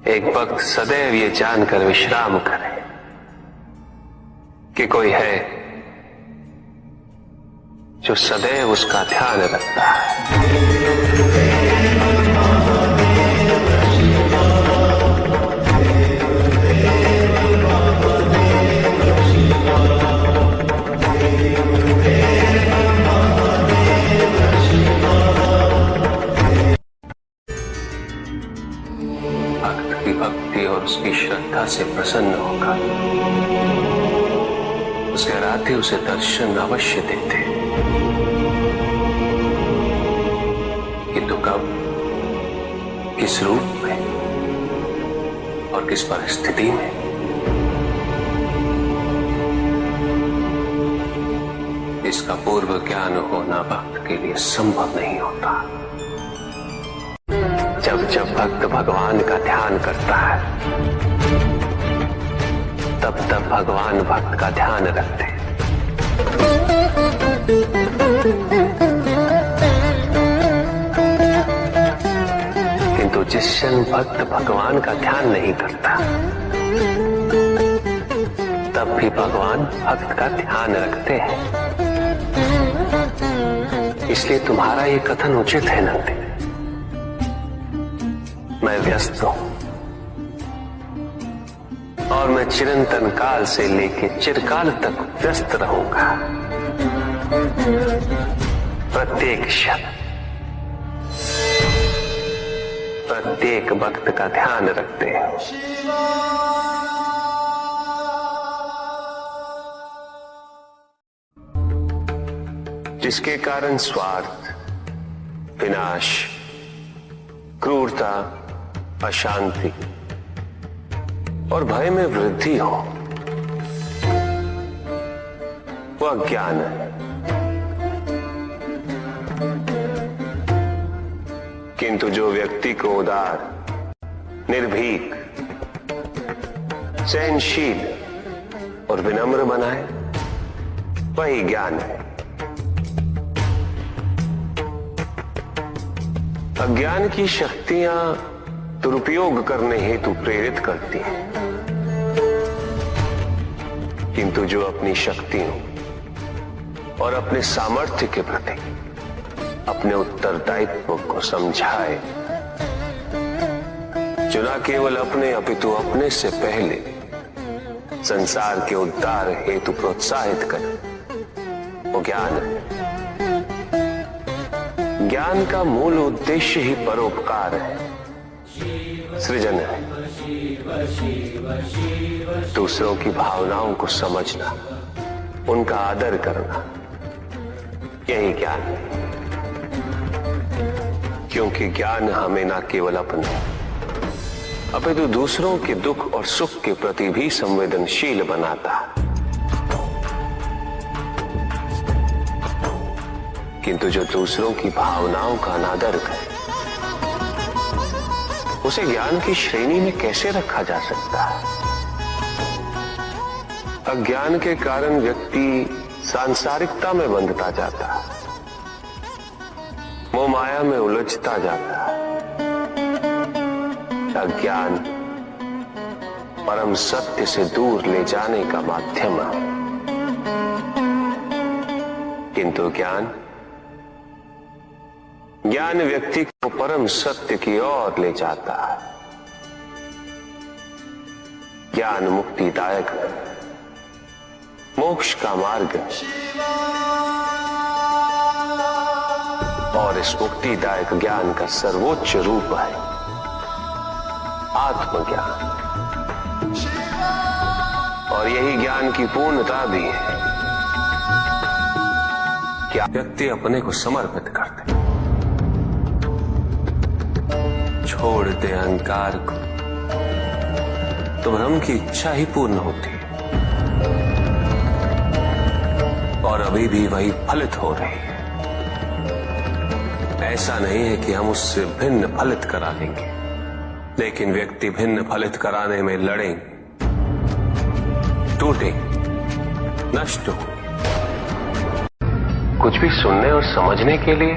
एक भक्त सदैव ये जानकर विश्राम करे कि कोई है जो सदैव उसका ध्यान रखता है। भक्त की भक्ति और उसकी श्रद्धा से प्रसन्न होकर उसके आराध्य उसे दर्शन अवश्य देते, किंतु कब, किस रूप में और किस परिस्थिति में, इसका पूर्व ज्ञान होना भक्त के लिए संभव नहीं होता। जब जब भक्त भगवान का ध्यान करता है तब तब भगवान भक्त का ध्यान रखते हैं। किंतु जिस क्षण भक्त भगवान का ध्यान नहीं करता तब भी भगवान भक्त का ध्यान रखते हैं। इसलिए तुम्हारा ये कथन उचित है नंदी, मैं व्यस्त हूं और मैं चिरंतन काल से लेकर चिरकाल तक व्यस्त रहूंगा। प्रत्येक क्षण प्रत्येक भक्त का ध्यान रखते हैं। जिसके कारण स्वार्थ, विनाश, क्रूरता, अशांति और भय में वृद्धि हो, वह ज्ञान है। किंतु जो व्यक्ति को उदार, निर्भीक, सहनशील और विनम्र बनाए, वही ज्ञान है। अज्ञान की शक्तियां दुरुपयोग करने हेतु प्रेरित करती हैं, किंतु जो अपनी शक्तियों और अपने सामर्थ्य के प्रति अपने उत्तरदायित्व को समझाए, जो न केवल अपने अपितु अपने से पहले संसार के उद्धार हेतु प्रोत्साहित करे, वो ज्ञान है। ज्ञान का मूल उद्देश्य ही परोपकार है, सृजन है। दूसरों की भावनाओं को समझना, उनका आदर करना, यही ज्ञान है। क्योंकि ज्ञान हमें न केवल अपने अपितु दूसरों के दुख और सुख के प्रति भी संवेदनशील बनाता है। किंतु जो दूसरों की भावनाओं का अनादर करे, उसे ज्ञान की श्रेणी में कैसे रखा जा सकता है? अज्ञान के कारण व्यक्ति सांसारिकता में बंधता जाता है, मोह माया में उलझता जाता है। अज्ञान परम सत्य से दूर ले जाने का माध्यम है, किंतु ज्ञान व्यक्ति को परम सत्य की ओर ले जाता है। ज्ञान मुक्तिदायक है, मोक्ष का मार्ग है, और इस मुक्तिदायक ज्ञान का सर्वोच्च रूप है आत्मज्ञान। और यही ज्ञान की पूर्णता भी है कि व्यक्ति अपने को समर्पित कर दे, छोड़ दे अहंकार को, तो ब्रह्म की इच्छा ही पूर्ण होती है और अभी भी वही फलित हो रही है। ऐसा नहीं है कि हम उससे भिन्न फलित करा लेंगे, लेकिन व्यक्ति भिन्न फलित कराने में लड़ेंगे, टूटेंगे, नष्ट हो। कुछ भी सुनने और समझने के लिए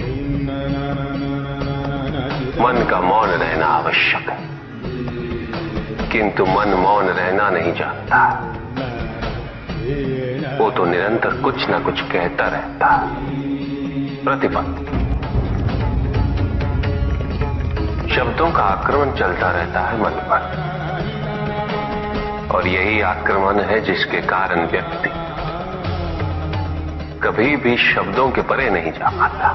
मन का मौन रहना आवश्यक है। किंतु मन मौन रहना नहीं जानता। वो तो निरंतर कुछ ना कुछ कहता रहता। प्रतिपद शब्दों का आक्रमण चलता रहता है मन पर, और यही आक्रमण है जिसके कारण व्यक्ति कभी भी शब्दों के परे नहीं जा पाता।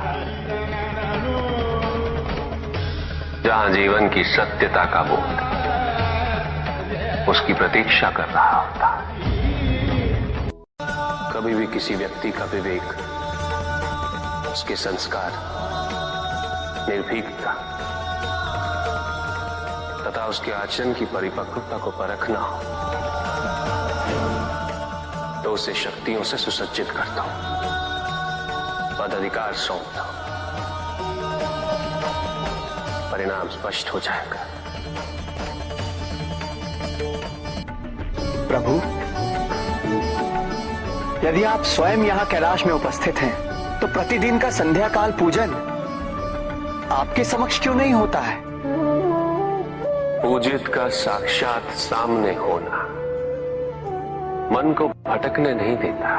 जहां जीवन की सत्यता का बोध उसकी प्रतीक्षा कर रहा होता। कभी भी किसी व्यक्ति का विवेक, उसके संस्कार, निर्भीकता तथा उसके आचरण की परिपक्वता को परखना हो तो उसे शक्तियों से सुसज्जित करता हूं, पदाधिकार सौंपता हूं, परिणाम स्पष्ट हो जाएगा। प्रभु, यदि आप स्वयं यहाँ कैलाश में उपस्थित हैं, तो प्रतिदिन का संध्या काल पूजन आपके समक्ष क्यों नहीं होता है? पूजित का साक्षात सामने होना मन को भटकने नहीं देता,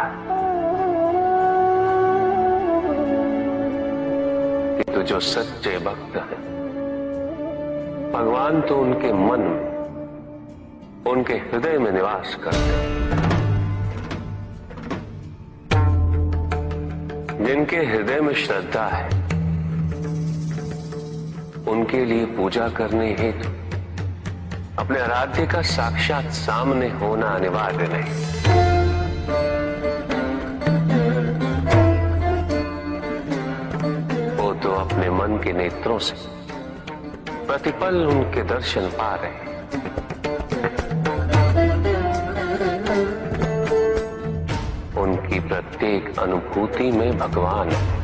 किंतु जो सच्चे भक्त हैं, भगवान तो उनके मन में, उनके हृदय में निवास करते हैं। जिनके हृदय में श्रद्धा है, उनके लिए पूजा करने हेतु अपने आराध्य का साक्षात सामने होना अनिवार्य नहीं। वो तो अपने मन के नेत्रों से प्रतिपल उनके दर्शन पा रहे हैं। उनकी प्रत्येक अनुभूति में भगवान है।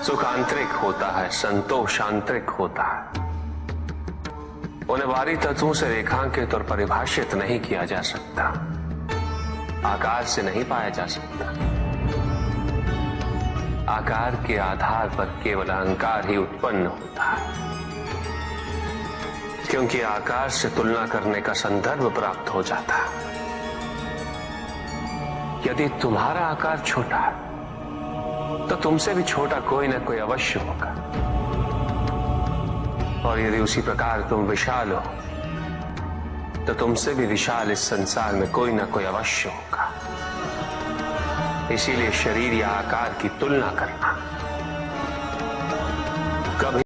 सुख आंतरिक होता है, संतोष आंतरिक होता है। उन्हें बाहरी तत्वों से रेखांकित और परिभाषित नहीं किया जा सकता, आकार से नहीं पाया जा सकता। आकार के आधार पर केवल अहंकार ही उत्पन्न होता है, क्योंकि आकार से तुलना करने का संदर्भ प्राप्त हो जाता है। यदि तुम्हारा आकार छोटा है तो तुमसे भी छोटा कोई ना कोई अवश्य होगा, और यदि उसी प्रकार तुम विशाल हो तो तुमसे भी विशाल इस संसार में कोई ना कोई अवश्य होगा। इसीलिए शरीर या आकार की तुलना करना कभी